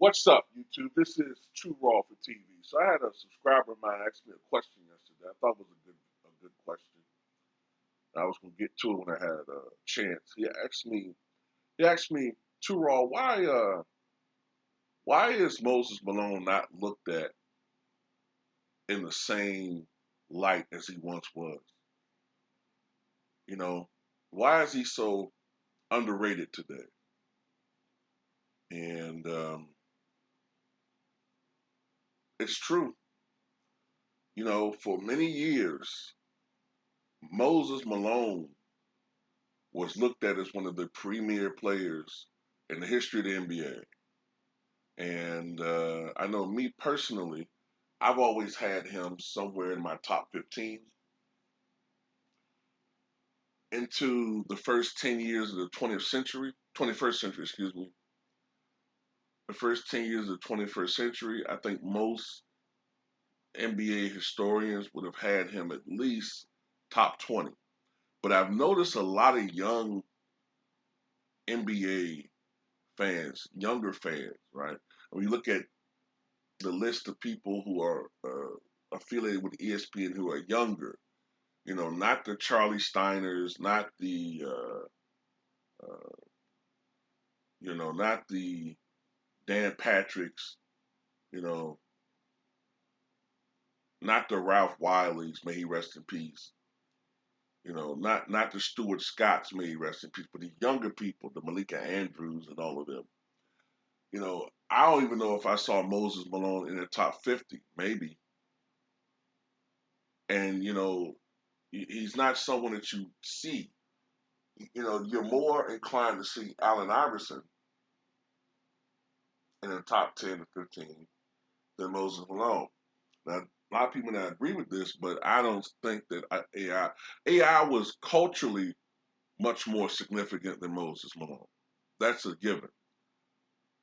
What's up, YouTube? This is Too Raw for TV. So I had a subscriber of mine ask me a question yesterday. I thought it was a good question. I was gonna get to it when I had a chance. He asked me, Too Raw, why is Moses Malone not looked at in the same light as he once was? You know, why is he so underrated today? And it's true. For many years, Moses Malone was looked at as one of the premier players in the history of the NBA. And I know me personally, I've always had him somewhere in my top 15 into the first 10 years of the 20th century, 21st century, excuse me. The first 10 years of the 21st century, I think most NBA historians would have had him at least top 20. But I've noticed a lot of young NBA fans, younger fans, right? When you look at the list of people who are affiliated with ESPN who are younger, not the Charlie Steiners, uh, not the Dan Patricks, you know, not the Ralph Wileys, may he rest in peace. Not the Stuart Scotts, may he rest in peace, but the younger people, the Malika Andrews and all of them. I don't even know if I saw Moses Malone in the top 50, maybe. And he's not someone that you see. You're more inclined to see Allen Iverson in the top 10 to 15 than Moses Malone. Now, a lot of people not agree with this, but I don't think that AI was culturally much more significant than Moses Malone. That's a given.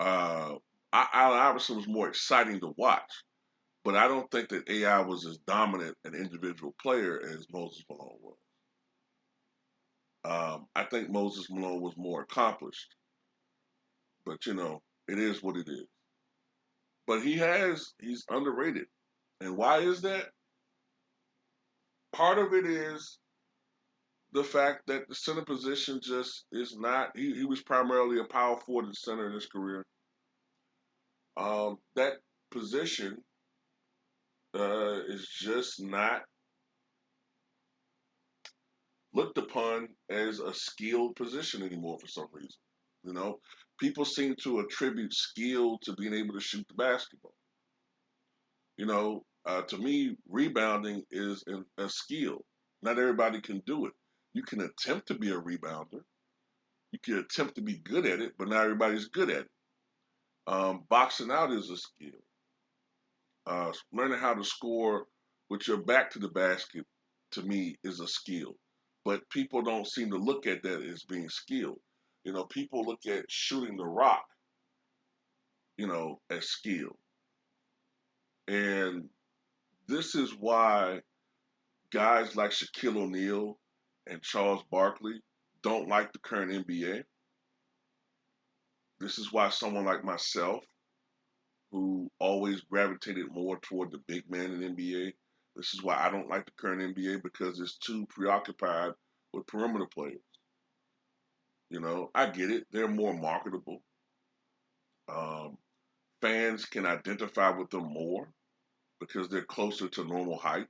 Uh, Allen Iverson was more exciting to watch, but I don't think that AI was as dominant an individual player as Moses Malone was. I think Moses Malone was more accomplished, but it is what it is. But he's underrated. And why is that? Part of it is the fact that the center position just is not, he was primarily a power forward and center in his career. That position is just not looked upon as a skilled position anymore for some reason. You know, People seem to attribute skill to being able to shoot the basketball. To me, rebounding is a skill. Not everybody can do it. You can attempt to be a rebounder. You can attempt to be good at it, but not everybody's good at it. Boxing out is a skill. Learning how to score with your back to the basket, to me, is a skill. But people don't seem to look at that as being skilled. People look at shooting the rock, as skill. And this is why guys like Shaquille O'Neal and Charles Barkley don't like the current NBA. This is why someone like myself, who always gravitated more toward the big man in the NBA, this is why I don't like the current NBA because it's too preoccupied with perimeter players. I get it. They're more marketable. Um, Fans can identify with them more because they're closer to normal height.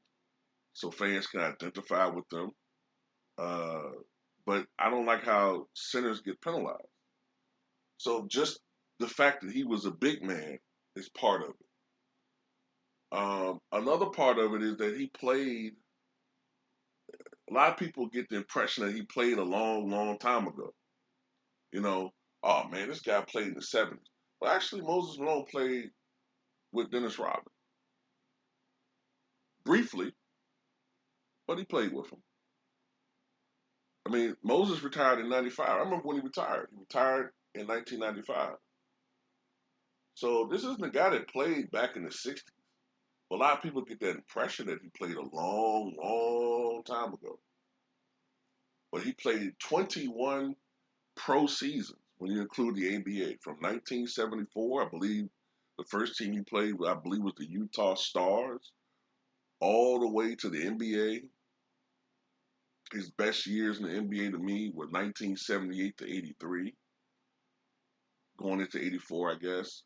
So fans can identify with them. Uh, but I don't like how centers get penalized. So just the fact that he was a big man is part of it. Another part of it is that he played. A lot of people get the impression that he played a long, long time ago. You know, oh man, this guy played in the '70s. Well, actually, Moses Malone played with Dennis Rodman briefly, but he played with him. I mean, Moses retired in '95. I remember when he retired. He retired in 1995. So this isn't a guy that played back in the '60s. A lot of people get that impression that he played a long, long time ago. But he played 21 pro seasons when you include the ABA from 1974, I believe, The first team he played, I believe, was the Utah Stars, all the way to the NBA. His best years in the NBA to me were 1978 to 83, going into 84, I guess.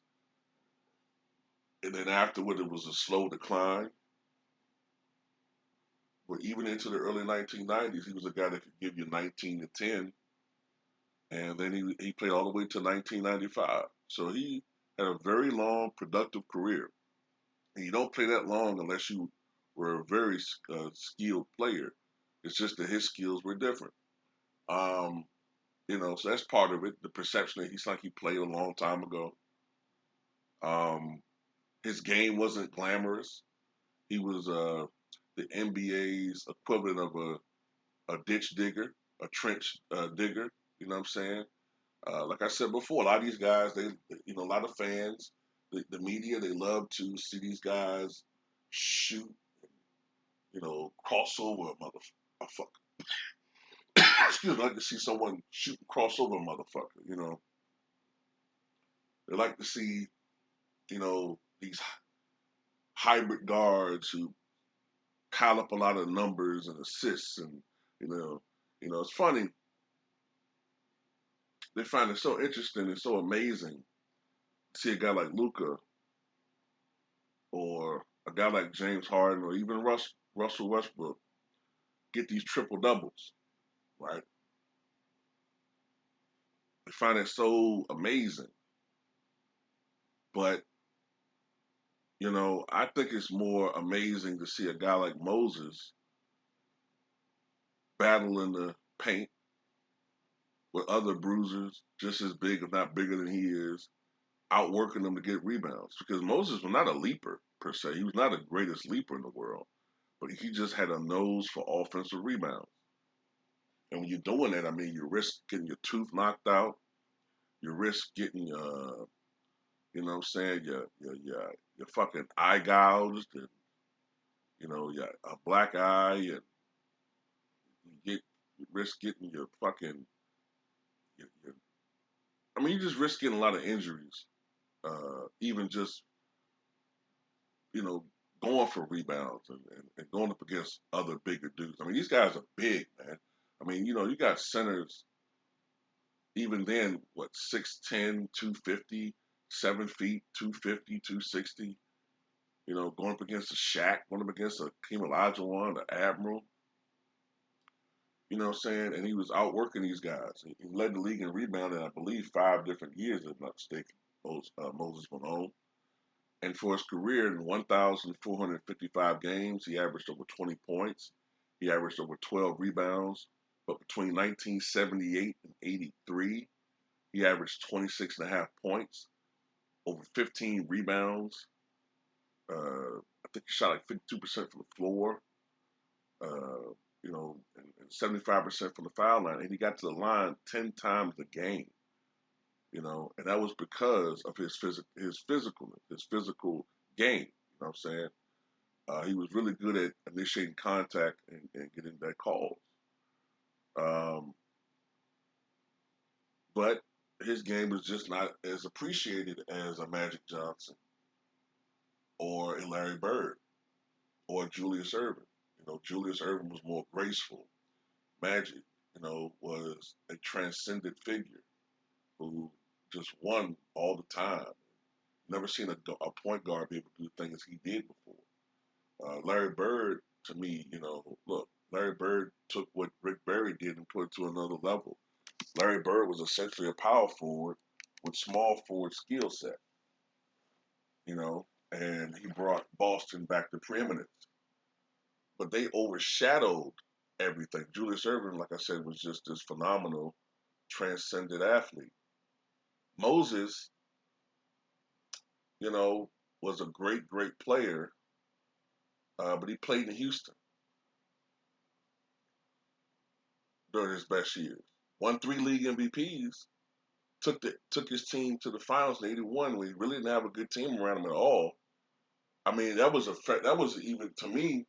And then afterward, it was a slow decline. But even into the early 1990s, he was a guy that could give you 19 to 10. And then he played all the way to 1995. So he had a very long, productive career. And you don't play that long unless you were a very skilled player. It's just that his skills were different. Um, so that's part of it. The perception that he's like he played a long time ago. Um, his game wasn't glamorous. He was the NBA's equivalent of a ditch digger, a trench digger. You know what I'm saying? Like I said before, a lot of these guys, a lot of fans, the media, they love to see these guys shoot, crossover a motherfucker. Excuse me, I like to see someone shoot and crossover a motherfucker. They like to see, these hybrid guards who pile up a lot of numbers and assists, and you know, it's funny. They find it so interesting and so amazing to see a guy like Luca or a guy like James Harden or even Russell Westbrook get these triple doubles, right? They find it so amazing. But, I think it's more amazing to see a guy like Moses battle in the paint with other bruisers just as big, if not bigger than he is, outworking them to get rebounds. Because Moses was not a leaper per se. He was not the greatest leaper in the world, but he just had a nose for offensive rebounds. And when you're doing that, I mean, you risk getting your tooth knocked out. You risk getting what I'm saying, your fucking eye gouged, and your a black eye, and you risk getting your fucking, I mean, you just risk getting a lot of injuries. Even just you know going for rebounds and going up against other bigger dudes. I mean, these guys are big, man. I mean, you got centers even then, what, 6'10", 250, 7 feet, 250, 260. Going up against a Shaq, going up against a Hakeem Olajuwon, the Admiral. You know what I'm saying? And he was outworking these guys. He led the league in rebounding, I believe, 5 different years, if I'm not mistaken. Moses Malone. And for his career, in 1,455 games, he averaged over 20 points. He averaged over 12 rebounds. But between 1978 and 83, he averaged 26 and a half points, over 15 rebounds. I think he shot like 52% from the floor, and 75% from the foul line. And he got to the line 10 times a game, and that was because of his physical game. You know what I'm saying? He was really good at initiating contact and getting that call. Um, but his game was just not as appreciated as a Magic Johnson or a Larry Bird or Julius Erving. Julius Erving was more graceful. Magic, was a transcendent figure who just won all the time. Never seen a point guard be able to do things he did before. Larry Bird, to me, look, Larry Bird took what Rick Barry did and put it to another level. Larry Bird was essentially a power forward with small forward skill set, and he brought Boston back to preeminence. But they overshadowed everything. Julius Erving, like I said, was just this phenomenal, transcendent athlete. Moses, you know, was a great, great player, but he played in Houston during his best years. Won 3 league MVPs, took his team to the finals in '81 when he really didn't have a good team around him at all. I mean, that was even, to me,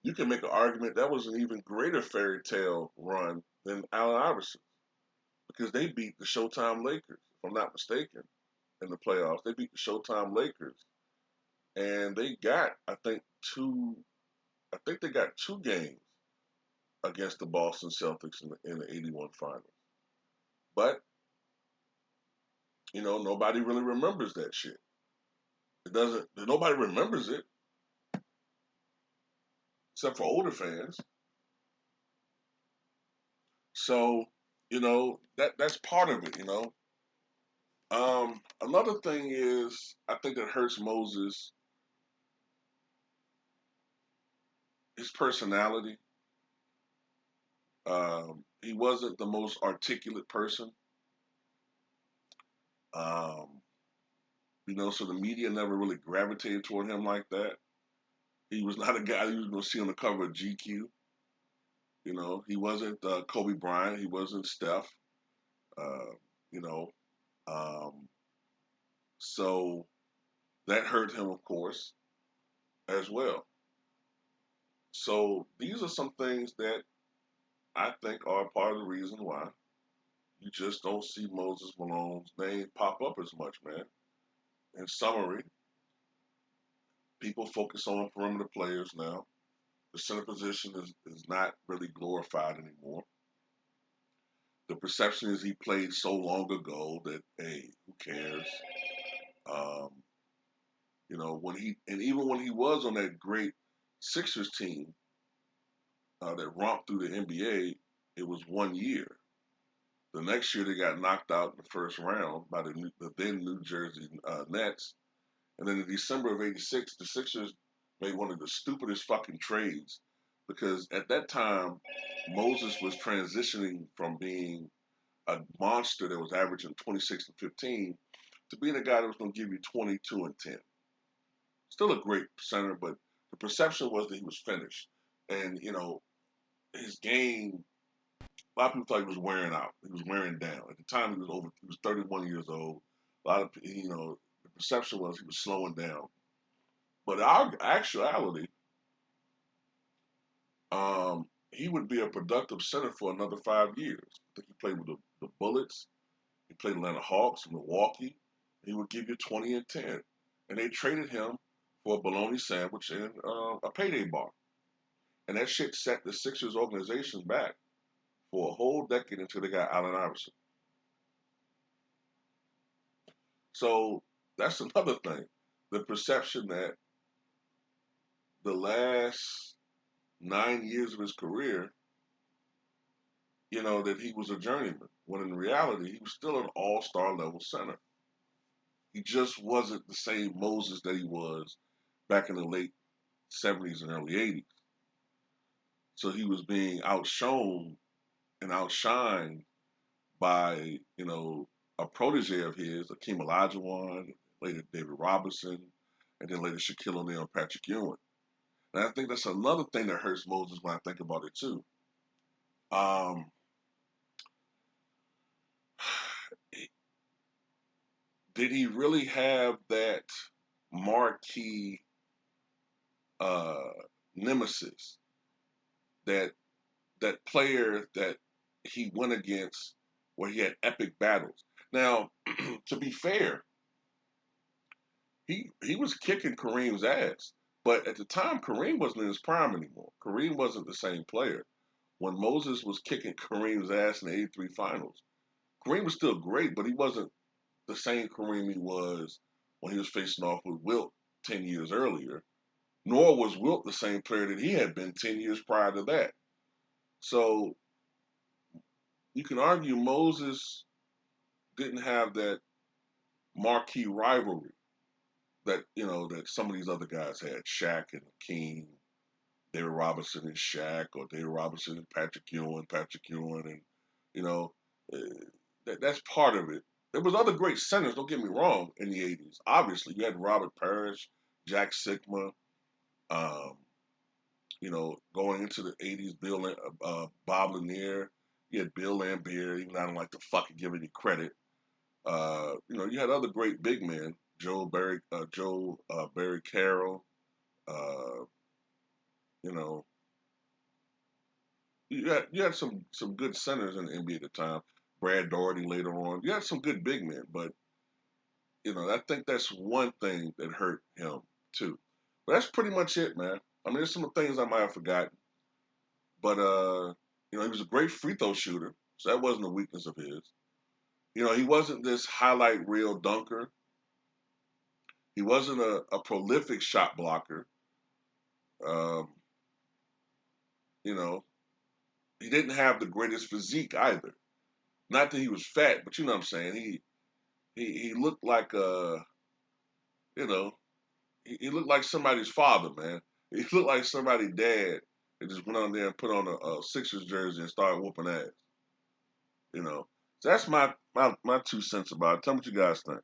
you can make an argument that was an even greater fairy tale run than Allen Iverson because they beat the Showtime Lakers, if I'm not mistaken, in the playoffs. They beat the Showtime Lakers, and they got two. I think they got 2 games against the Boston Celtics in the '81 finals. But nobody really remembers that shit. It doesn't. Nobody remembers it except for older fans. So that's part of it. Another thing is I think that hurts Moses, his personality. He wasn't the most articulate person. Um, so the media never really gravitated toward him like that. He was not a guy you was going to see on the cover of GQ. He wasn't Kobe Bryant. He wasn't Steph. Uh, you know, um, so that hurt him, of course, as well. So these are some things that I think are part of the reason why you just don't see Moses Malone's name pop up as much, man. In summary, people focus on perimeter players now. The center position is not really glorified anymore. The perception is he played so long ago that, hey, who cares? Um, even when he was on that great Sixers team that romped through the NBA, it was 1 year. The next year they got knocked out in the first round by the then New Jersey Nets. And then in December of '86, the Sixers made one of the stupidest fucking trades because at that time, Moses was transitioning from being a monster that was averaging 26 and 15 to being a guy that was going to give you 22 and 10. Still a great center, but the perception was that he was finished. And, his game, a lot of people thought he was wearing out. He was wearing down. At the time, he was 31 years old. A lot of, the perception was he was slowing down. But in our actuality, he would be a productive center for another 5 years. I think he played with the Bullets. He played Atlanta Hawks, Milwaukee. He would give you 20 and 10. And they traded him for a bologna sandwich and a payday bar. And that shit set the Sixers organization back for a whole decade until they got Allen Iverson. So that's another thing. The perception that the last 9 years of his career, that he was a journeyman, when in reality, he was still an all-star level center. He just wasn't the same Moses that he was back in the late 70s and early 80s. So he was being outshone and outshined by, a protege of his, Akeem Olajuwon, later David Robinson, and then later Shaquille O'Neal and Patrick Ewing. And I think that's another thing that hurts Moses when I think about it too. Um, did he really have that marquee uh, nemesis, that player that he went against where he had epic battles? Now, to be fair, he was kicking Kareem's ass, but at the time Kareem wasn't in his prime anymore. Kareem wasn't the same player. When Moses was kicking Kareem's ass in the '83 finals, Kareem was still great, but he wasn't the same Kareem he was when he was facing off with Wilt 10 years earlier, nor was Wilt the same player that he had been 10 years prior to that. So you can argue Moses didn't have that marquee rivalry that some of these other guys had, Shaq and Hakeem, David Robinson and Shaq, or David Robinson and Patrick Ewing, and you know uh, that's part of it. There was other great centers. Don't get me wrong. In the '80s, obviously you had Robert Parrish, Jack Sigma. Um, going into the '80s, Bob Lanier. You had Bill Laimbeer. Even I don't like to fucking give any credit. You had other great big men, Barry Carroll. Uh, you know, you had some good centers in the NBA at the time. Brad Daugherty later on. You had some good big men, but I think that's one thing that hurt him too. But that's pretty much it, man. I mean, there's some things I might have forgotten, but he was a great free throw shooter, so that wasn't a weakness of his. He wasn't this highlight reel dunker. He wasn't a prolific shot blocker. Um, you know, he didn't have the greatest physique either. Not that he was fat, but you know what I'm saying. He looked like you know, he looked like somebody's father, man. He looked like somebody's dad that just went on there and put on a Sixers jersey and started whooping ass. So that's my 2 cents about it. Tell me what you guys think.